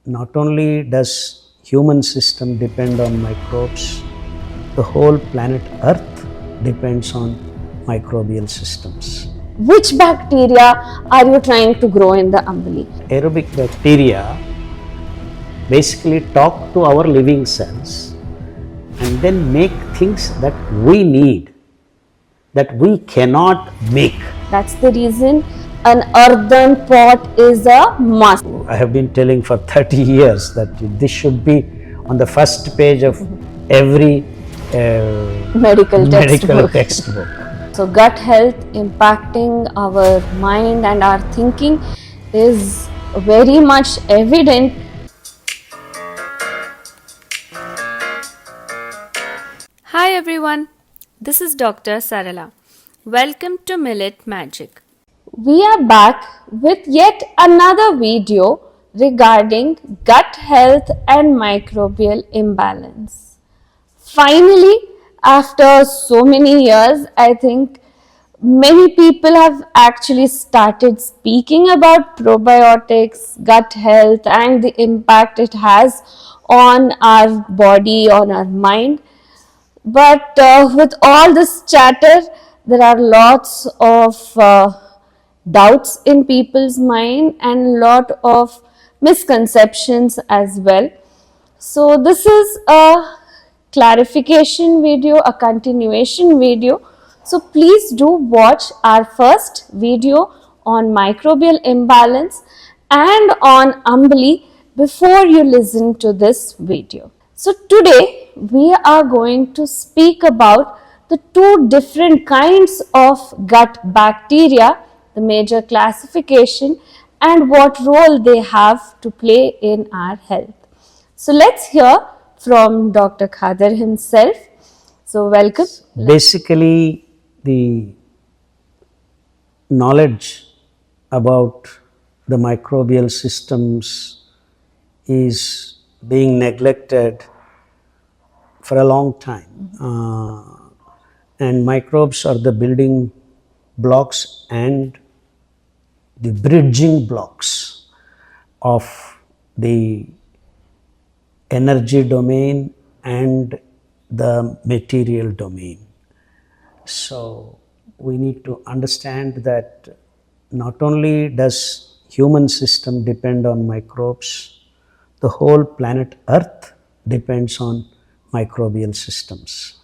not only does human system depend on microbes, the whole planet Earth depends on microbial systems. Which bacteria are you trying to grow in the Amali? Aerobic bacteria basically talk to our living cells and then make things that we need, that we cannot make. That's the reason an earthen pot is a must. I have been telling for 30 years that this should be on the first page of every Medical textbook. So gut health impacting our mind and our thinking is very much evident. Hi everyone, this is Dr. Sarala. Welcome to Millet Magic. We are back with yet another video regarding gut health and microbial imbalance. Finally, after so many years, I think many people have actually started speaking about probiotics, gut health, and the impact it has on our body, on our mind. But with all this chatter, there are lots of doubts in people's mind and lot of misconceptions as well. So this is a clarification video, a continuation video. So please do watch our first video on microbial imbalance and on Amali before you listen to this video. So today we are going to speak about the two different kinds of gut bacteria, the major classification, and what role they have to play in our health. So let's hear from Dr. Khadar himself. So welcome. Basically, the knowledge about the microbial systems is being neglected for a long time. And microbes are the building blocks and the bridging blocks of the energy domain and the material domain. So we need to understand that not only does human system depend on microbes, the whole planet Earth depends on microbial systems.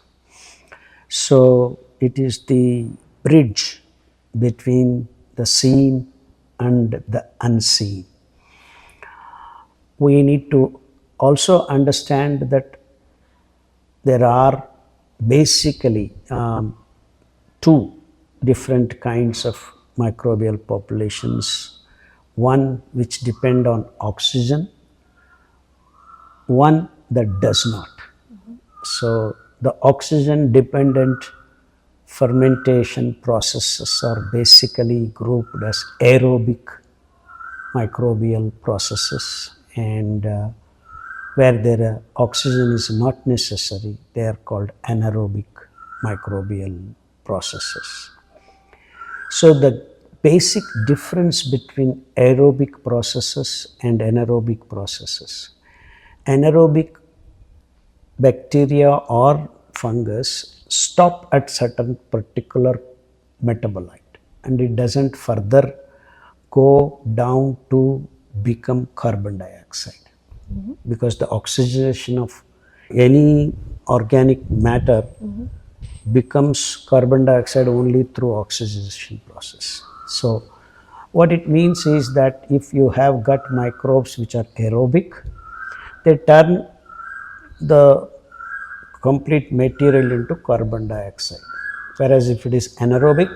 So it is the bridge between the seen and the unseen. We need to also understand that there are basically two different kinds of microbial populations, one which depend on oxygen, one that does not. So the oxygen dependent fermentation processes are basically grouped as aerobic microbial processes, and where their oxygen is not necessary, they are called anaerobic microbial processes. So the basic difference between aerobic processes and anaerobic processes: anaerobic bacteria or fungus stop at certain particular metabolite and it doesn't further go down to become carbon dioxide. Because the oxidation of any organic matter becomes carbon dioxide only through oxidation process. So what it means is that if you have gut microbes which are aerobic, they turn the complete material into carbon dioxide, whereas if it is anaerobic,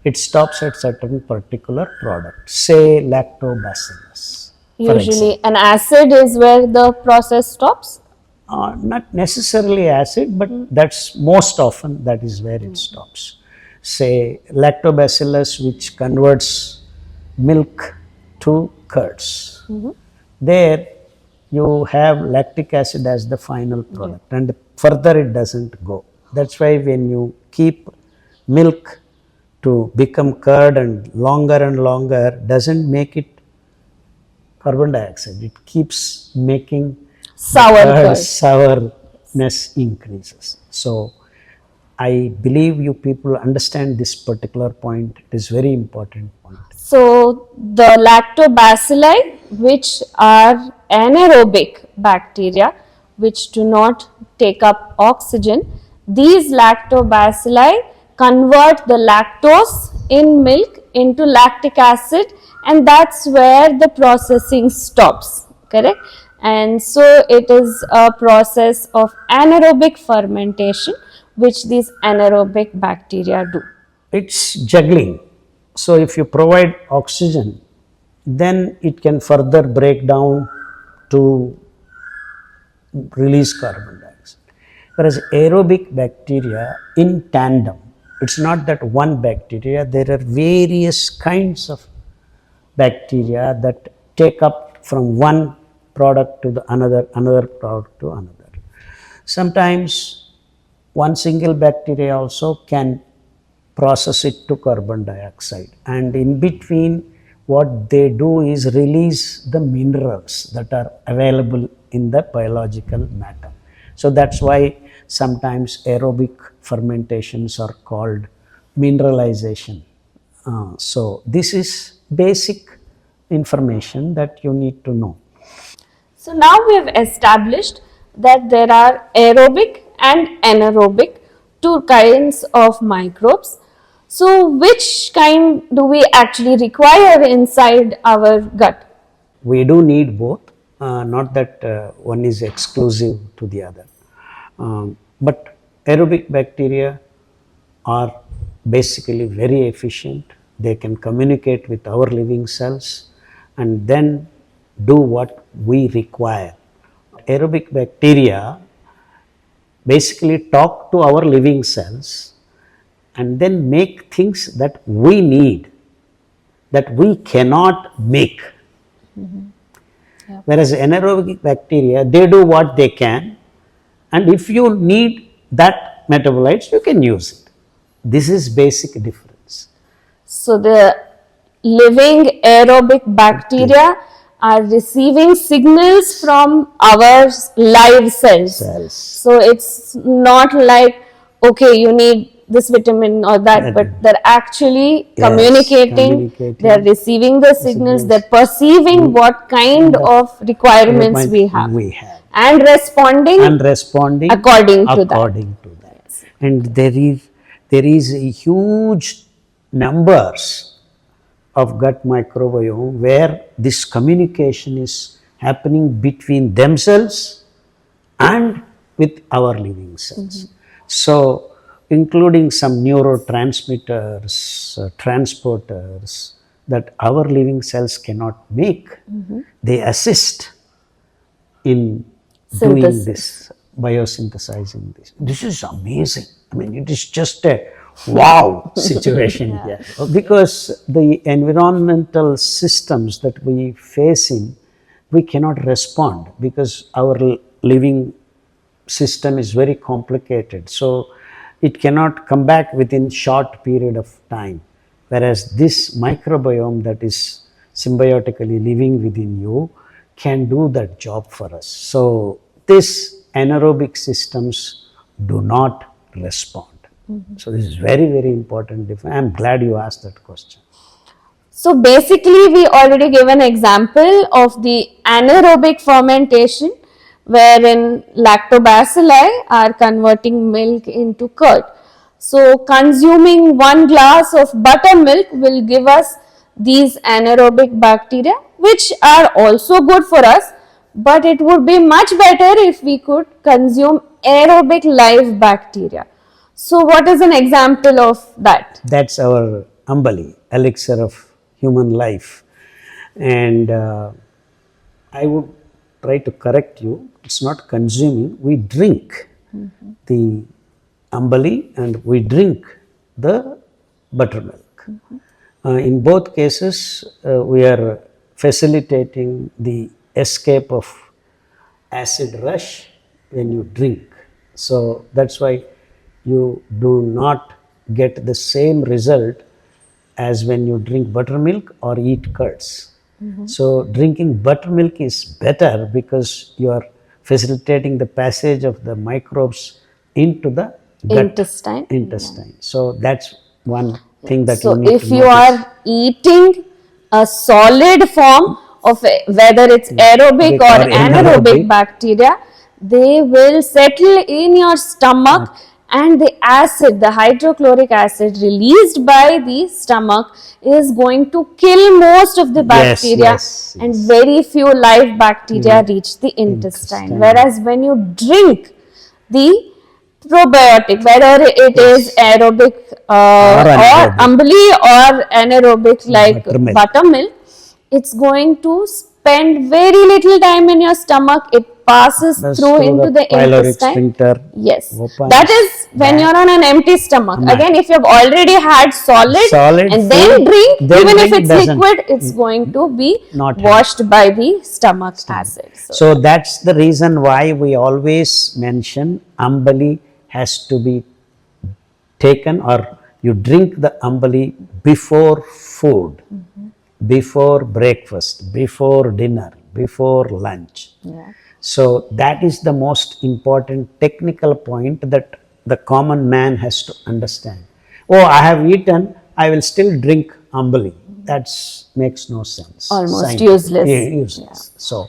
it stops at certain particular product, say lactobacillus. Usually an acid is where the process stops? Not necessarily acid, but that's most often that is where it stops. Say lactobacillus, which converts milk to curds. There you have lactic acid as the final product, and further it doesn't go. That's why when you keep milk to become curd and longer doesn't make it carbon dioxide. It keeps making Sour the curd. sourness increases. So I believe you people understand this particular point. It is very important point. So the lactobacilli, which are anaerobic bacteria, which do not take up oxygen, these lactobacilli convert the lactose in milk into lactic acid, and that's where the processing stops, correct? And so it is a process of anaerobic fermentation which these anaerobic bacteria do. It's juggling. So if you provide oxygen, then it can further break down to release carbon dioxide. Whereas aerobic bacteria in tandem, it's not that one bacteria, there are various kinds of bacteria that take up from one product to the another product to another. Sometimes one single bacteria also can process it to carbon dioxide, and in between what they do is release the minerals that are available in the biological matter. So that's why sometimes aerobic fermentations are called mineralization. So this is basic information that you need to know. So now we have established that there are aerobic and anaerobic, two kinds of microbes. So which kind do we actually require inside our gut? We do need both, not that one is exclusive to the other. But aerobic bacteria are basically very efficient. They can communicate with our living cells and then do what we require. Aerobic bacteria basically talk to our living cells and then make things that we need, that we cannot make. Whereas anaerobic bacteria, they do what they can, and if you need that metabolites, you can use it. This is basic difference. So the living aerobic bacteria are receiving signals from our live cells. So it's not like, okay, you need this vitamin or that, but they're actually communicating, they're receiving the signals, they're perceiving what kind of requirements we have, and responding according to that. And there is a huge numbers of gut microbiome where this communication is happening between themselves and with our living cells. So including some neurotransmitters, transporters that our living cells cannot make, they assist in doing this, biosynthesizing this. This is amazing. I mean, it is just a wow situation here. Because the environmental systems that we face in, we cannot respond because our living system is very complicated. So it cannot come back within short period of time. Whereas this microbiome that is symbiotically living within you can do that job for us. So these anaerobic systems do not respond. So this is very, very important. I am glad you asked that question. So basically we already gave an example of the anaerobic fermentation wherein lactobacilli are converting milk into curd. So consuming 1 glass of buttermilk will give us these anaerobic bacteria, which are also good for us, but it would be much better if we could consume aerobic live bacteria. So what is an example of that? That's our Amali, elixir of human life. And I would try to correct you. It's not consuming. We drink the Amali and we drink the buttermilk. In both cases, we are facilitating the escape of acid rush when you drink. So that's why you do not get the same result as when you drink buttermilk or eat curds. So drinking buttermilk is better because you are facilitating the passage of the microbes into the gut intestine. So that's one thing that you So need to if you notice. are eating a solid form of whether it's aerobic Or or anaerobic anaerobic. bacteria, they will settle in your stomach, and the acid, the hydrochloric acid released by the stomach is going to kill most of the bacteria, yes, and very few live bacteria reach the intestine. Whereas when you drink the probiotic, whether it is aerobic Or or anaerobic. Amali or anaerobic like Buttermilk. buttermilk, it's going to spend very little time in your stomach. It passes That's through into the pyloric intestine. sphincter Yes, opens. that is when you're on an empty stomach. Right. Again, if you've already had solid and then food, drink, then even if drink it's doesn't- liquid, it's going to be Not washed by the stomach acid. So that's the reason why we always mention Ambali has to be taken, or you drink the Ambali before food, before breakfast, before dinner, before lunch. So that is the most important technical point that the common man has to understand. Oh, I have eaten, I will still drink Ambali. That makes no sense. Almost useless. Useless. So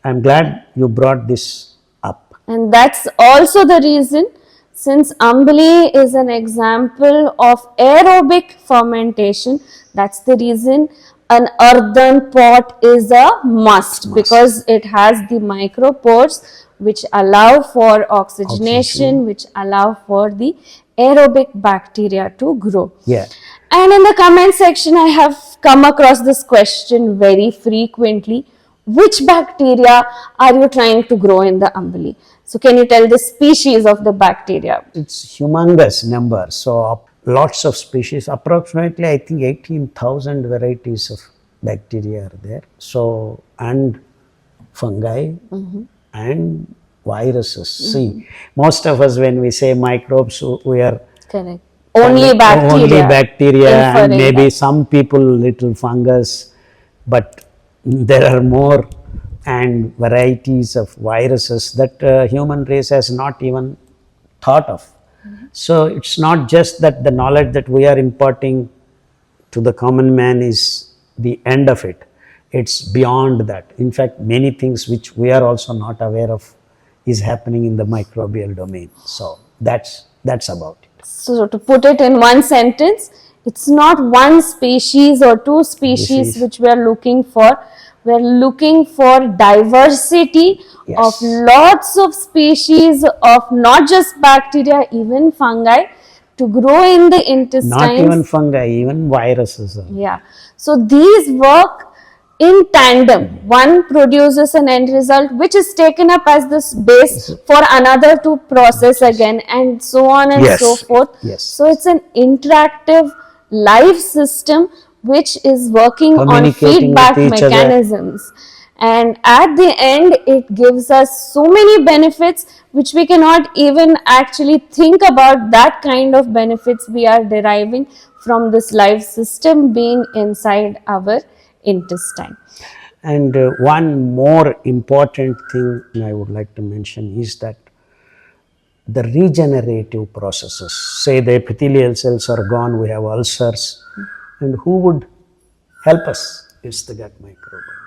I'm glad you brought this up. And that's also the reason, since Amali is an example of aerobic fermentation, that's the reason an earthen pot is a must, because it has the micropores which allow for oxygenation, which allow for the aerobic bacteria to grow. Yeah. And in the comment section, I have come across this question very frequently. Which bacteria are you trying to grow in the Ambali? So can you tell the species of the bacteria? It's humongous number. So lots of species, approximately I think 18,000 varieties of bacteria are there. So, and fungi and viruses. See, most of us when we say microbes, we are Correct. Only bacteria. Only bacteria, and inferring maybe that. some people little fungus, but there are more and varieties of viruses that human race has not even thought of. So it's not just that the knowledge that we are imparting to the common man is the end of it. It's beyond that. In fact, many things which we are also not aware of is happening in the microbial domain. So that's about it. So to put it in one sentence, it's not one species or two species which we are looking for. We are looking for diversity of lots of species of not just bacteria, even fungi, to grow in the intestines. Not even fungi, even viruses. Yeah. So these work in tandem. One produces an end result which is taken up as this base for another to process again, and so on and so forth. So it's an interactive life system which is working on feedback mechanisms. And at the end, it gives us so many benefits which we cannot even actually think about, that kind of benefits we are deriving from this life system being inside our intestine. And one more important thing I would like to mention is that the regenerative processes, say the epithelial cells are gone, we have ulcers, and who would help us? It's the gut microbiome.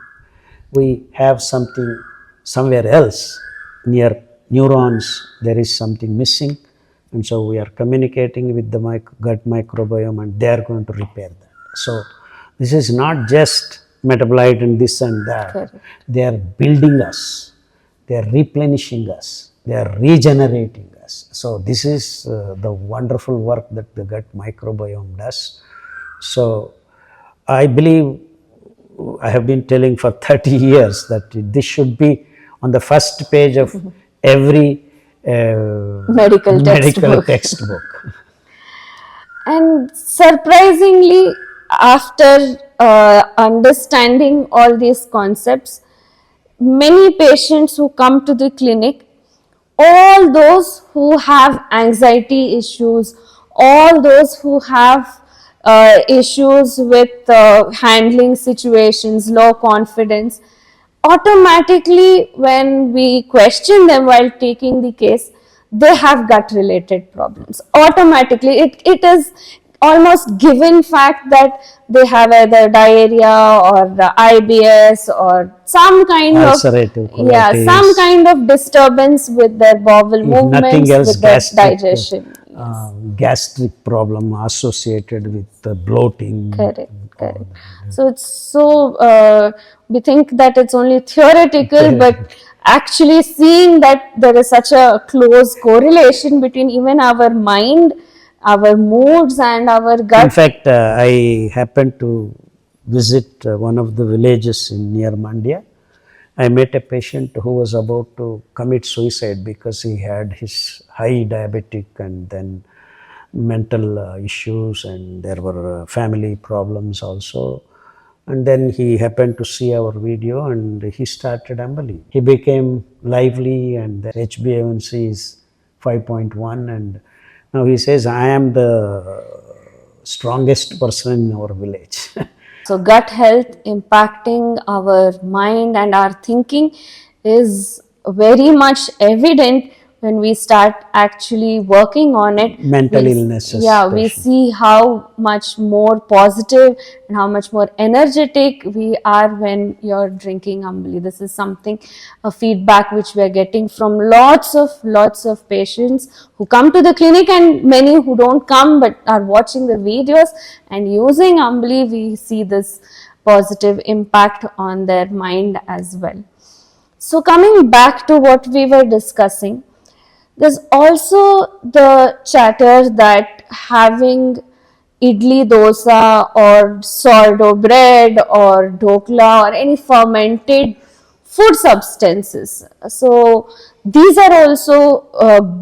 We have something somewhere else near neurons, there is something missing, and so we are communicating with the gut microbiome, and they are going to repair that. So this is not just metabolite and this and that. Correct. They are building us, they are replenishing us, they are regenerating us. So this is the wonderful work that the gut microbiome does. So I believe, I have been telling for 30 years that this should be on the first page of every medical textbook. And surprisingly, after understanding all these concepts, many patients who come to the clinic, all those who have anxiety issues, all those who have issues with handling situations, low confidence, automatically when we question them while taking the case, they have gut related problems. Automatically, it is almost given fact that they have either diarrhea or IBS or some kind Ulcerative of, yeah, some colitis. kind of disturbance with their bowel If movements, nothing else, with their digestion. gastric problem associated with bloating. Correct, correct. So it's so we think that it's only theoretical, but actually seeing that there is such a close correlation between even our mind, our moods, and our In gut. fact, I happened to visit one of the villages near Mandya. I met a patient who was about to commit suicide because he had his high diabetic and then mental issues, and there were family problems also. And then he happened to see our video and he started Amali. He became lively and the HbA1c is 5.1, and now he says, I am the strongest person in our village. So gut health impacting our mind and our thinking is very much evident when we start actually working on it. Mental illnesses. Yeah, we see how much more positive and how much more energetic we are when you're drinking Amali. This is something, a feedback which we are getting from lots of patients who come to the clinic, and many who don't come but are watching the videos and using Amali. We see this positive impact on their mind as well. So coming back to what we were discussing, there's also the chatter that having idli dosa or sourdough bread or dokla or any fermented food substances, so these are also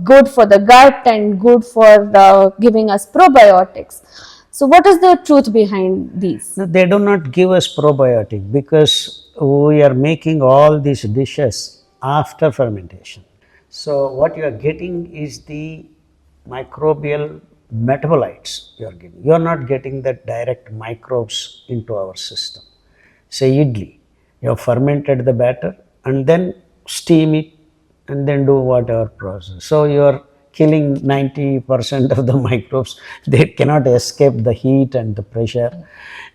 good for the gut and good for giving us probiotics. So what is the truth behind these? No, they do not give us probiotic because we are making all these dishes after fermentation. So what you are getting is the microbial metabolites you are getting. You are not getting the direct microbes into our system. Say idli, you have fermented the batter and then steam it and then do whatever process. So you are killing 90% of the microbes. They cannot escape the heat and the pressure.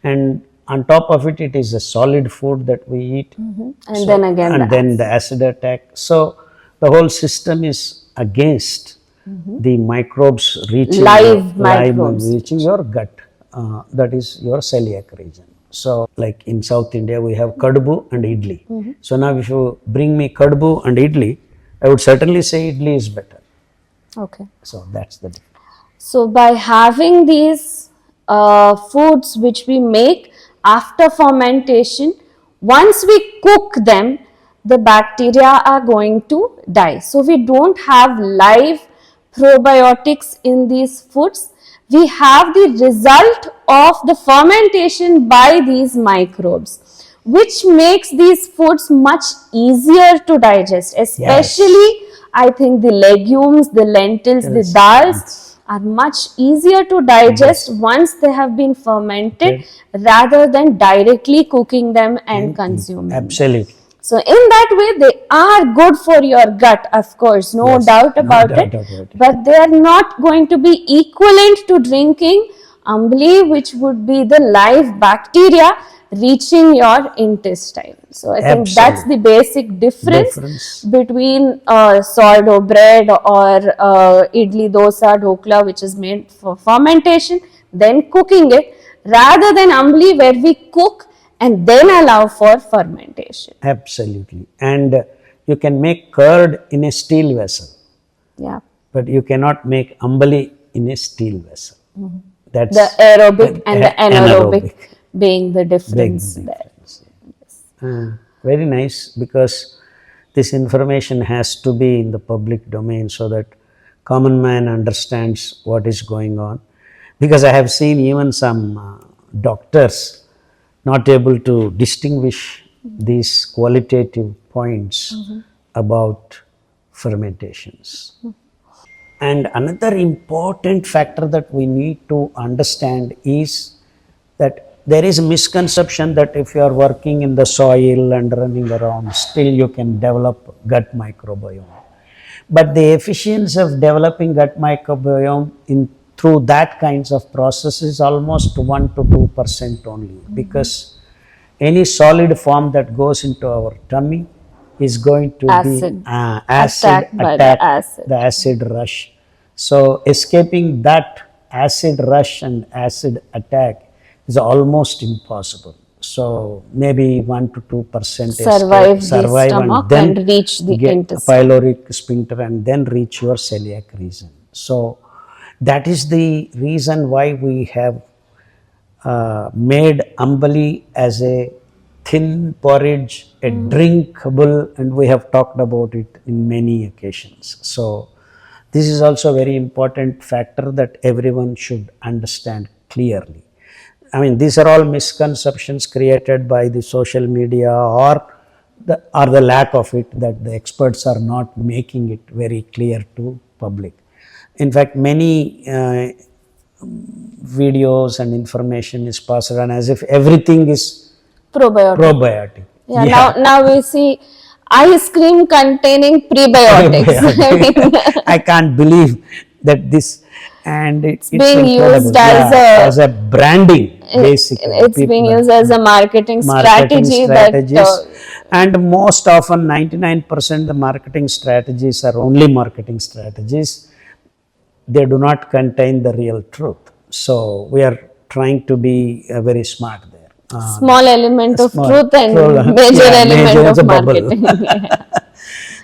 And on top of it, it is a solid food that we eat. And then again the acid attack. So the whole system is against the microbes reaching microbes reaching your gut. That is your celiac region. So like in South India, we have kadbu and idli. So now if you bring me kadbu and idli, I would certainly say idli is better. Okay. So that's the difference. So by having these foods which we make after fermentation, once we cook them, the bacteria are going to die. So we don't have live probiotics in these foods. We have the result of the fermentation by these microbes, which makes these foods much easier to digest, especially I think the legumes, the lentils, the dals are much easier to digest once they have been fermented rather than directly cooking them and consuming them. Absolutely. So in that way, they are good for your gut, of course, no doubt about it. But they are not going to be equivalent to drinking Amali, which would be the live bacteria reaching your intestine. So I think that's the basic difference between sourdough bread or idli dosa dokla, which is made for fermentation, then cooking it, rather than Amali where we cook and then allow for fermentation. Absolutely. And you can make curd in a steel vessel. Yeah. But you cannot make Amali in a steel vessel. That's the aerobic and the anaerobic being the difference there. Very nice, because this information has to be in the public domain so that common man understands what is going on. Because I have seen even some doctors not able to distinguish these qualitative points about fermentations. And another important factor that we need to understand is that there is a misconception that if you are working in the soil and running around, still you can develop gut microbiome. But the efficiency of developing gut microbiome through that kinds of process is almost 1 to 2% only, because any solid form that goes into our tummy is going to Acid. be acid Attacked by the attack, acid. the acid rush. So escaping that acid rush and acid attack is almost impossible. So maybe 1 to 2% Survive the survive stomach and then and reach the get intestine. pyloric sphincter and then reach your celiac region. So that is the reason why we have made Amali as a thin porridge, a drinkable, and we have talked about it in many occasions. So this is also a very important factor that everyone should understand clearly. I mean, these are all misconceptions created by the social media or the lack of it, that the experts are not making it very clear to public. In fact, many videos and information is passed on as if everything is Probiotic. probiotic. Yeah, now we see ice cream containing prebiotics. Probiotic. I can't believe that this, and it's being incredible. used as a branding, basically. It's being People used as a marketing strategy that and most often 99% the marketing strategies are only marketing strategies. They do not contain the real truth. So we are trying to be very smart there. small element of Small, truth and true, major yeah, element major is a of bubble. marketing. Yeah.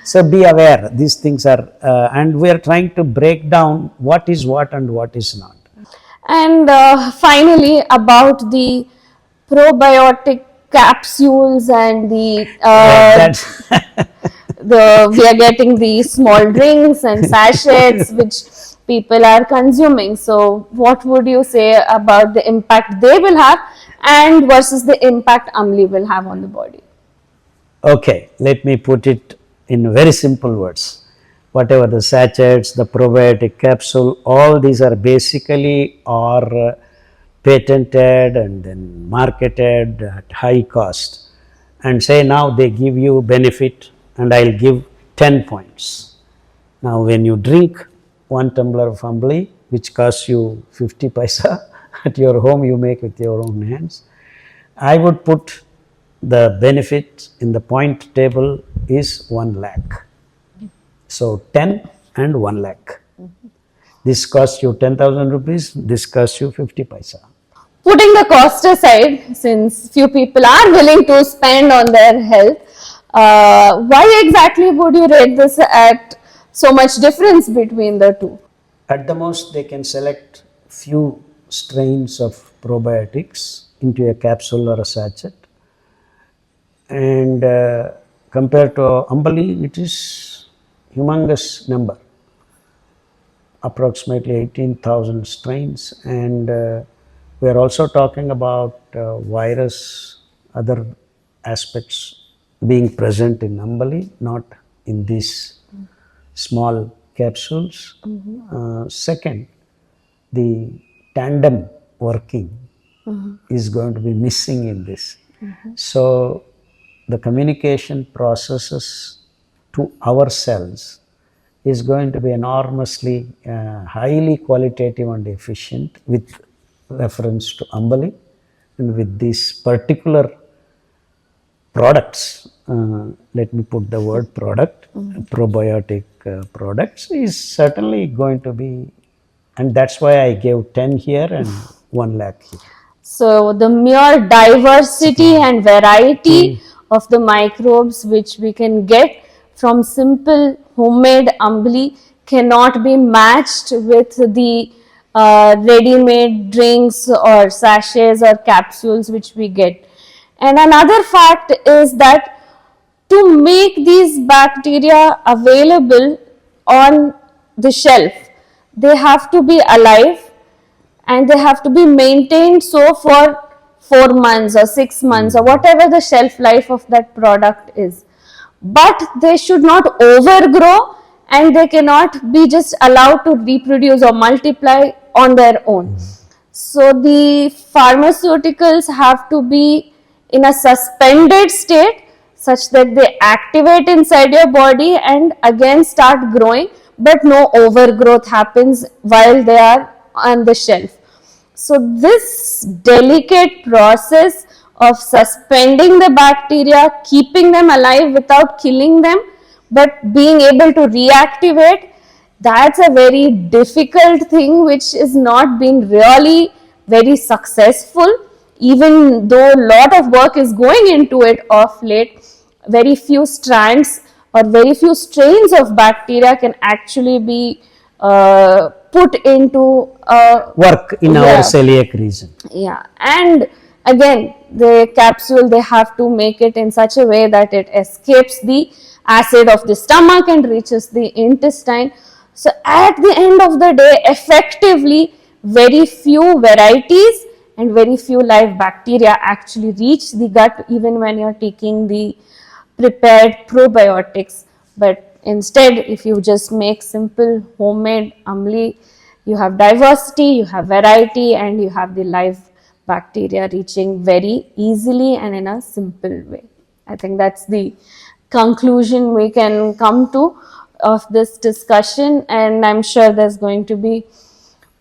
So be aware, these things are, and we are trying to break down what is what and what is not. And finally, about the probiotic capsules and That's we are getting the small drinks and sachets which people are consuming. So, what would you say about the impact they will have and versus the impact Amli will have on the body? okay. Let me put it in very simple words. Whatever the sachets, the probiotic capsule, all these are basically are patented and then marketed at high cost, and say now they give you benefit and I'll give 10 points. Now when you drink 1 tumbler of Amali, which costs you 50 paisa, at your home you make with your own hands, I would put the benefit in the point table is 1 lakh. So 10 and 1 lakh. This costs you 10,000 rupees, this costs you 50 paisa. Putting the cost aside, since few people are willing to spend on their health, why exactly would you rate this at so much difference between the two? At the most, they can select few strains of probiotics into a capsule or a sachet, and compared to Amali, it is humongous number, approximately 18,000 strains, and we are also talking about virus, other aspects being present in Amali, not in these small capsules. Second, the tandem working is going to be missing in this. So the communication processes to our cells is going to be enormously highly qualitative and efficient with reference to Amali, and with these particular products, let me put the word product, probiotic products is certainly going to be, and that's why I gave 10 here and 1 lakh here. So, the mere diversity and variety of the microbes which we can get from simple homemade Amli cannot be matched with the ready-made drinks or sachets or capsules which we get. And another fact is that to make these bacteria available on the shelf, they have to be alive and they have to be maintained so for 4 months or 6 months or whatever the shelf life of that product is. But they should not overgrow and they cannot be just allowed to reproduce or multiply on their own. So the pharmaceuticals have to be in a suspended state such that they activate inside your body and again start growing, but no overgrowth happens while they are on the shelf. So this delicate process of suspending the bacteria, keeping them alive without killing them, but being able to reactivate, that's a very difficult thing which is not being really very successful. Even though a lot of work is going into it of late, very few strands or very few strains of bacteria can actually be put into Work in our celiac region. Yeah, and again the capsule, they have to make it in such a way that it escapes the acid of the stomach and reaches the intestine. So at the end of the day, effectively very few varieties and very few live bacteria actually reach the gut even when you're taking the prepared probiotics. But instead, if you just make simple homemade Amali, you have diversity, you have variety, and you have the live bacteria reaching very easily and in a simple way. I think that's the conclusion we can come to of this discussion, and I'm sure there's going to be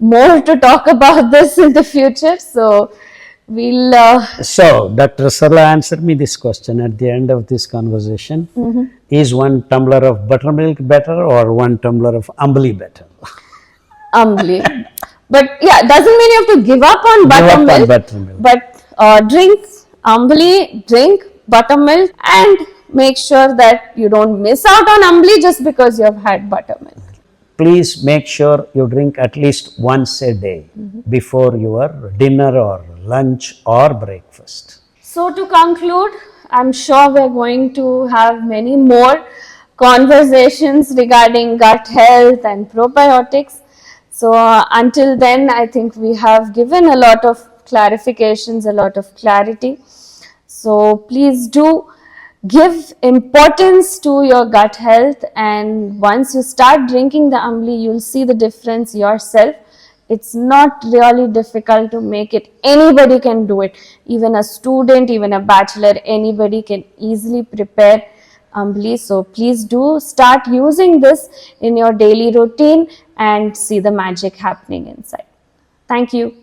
more to talk about this in the future. So we'll So, Dr. Sarala, answer me this question at the end of this conversation. Is one tumbler of buttermilk better or one tumbler of Amali better? Amali. But yeah, doesn't mean you have to give up on buttermilk. But drink Amali, drink buttermilk, and make sure that you don't miss out on Amali just because you have had buttermilk. Please make sure you drink at least once a day before your dinner or lunch or breakfast. So to conclude, I'm sure we're going to have many more conversations regarding gut health and probiotics. So until then, I think we have given a lot of clarifications, a lot of clarity. So please do give importance to your gut health, and once you start drinking the Amali, you'll see the difference yourself. It's not really difficult to make it. Anybody can do it. Even a student, even a bachelor, anybody can easily prepare Amali. So please do start using this in your daily routine and see the magic happening inside. Thank you.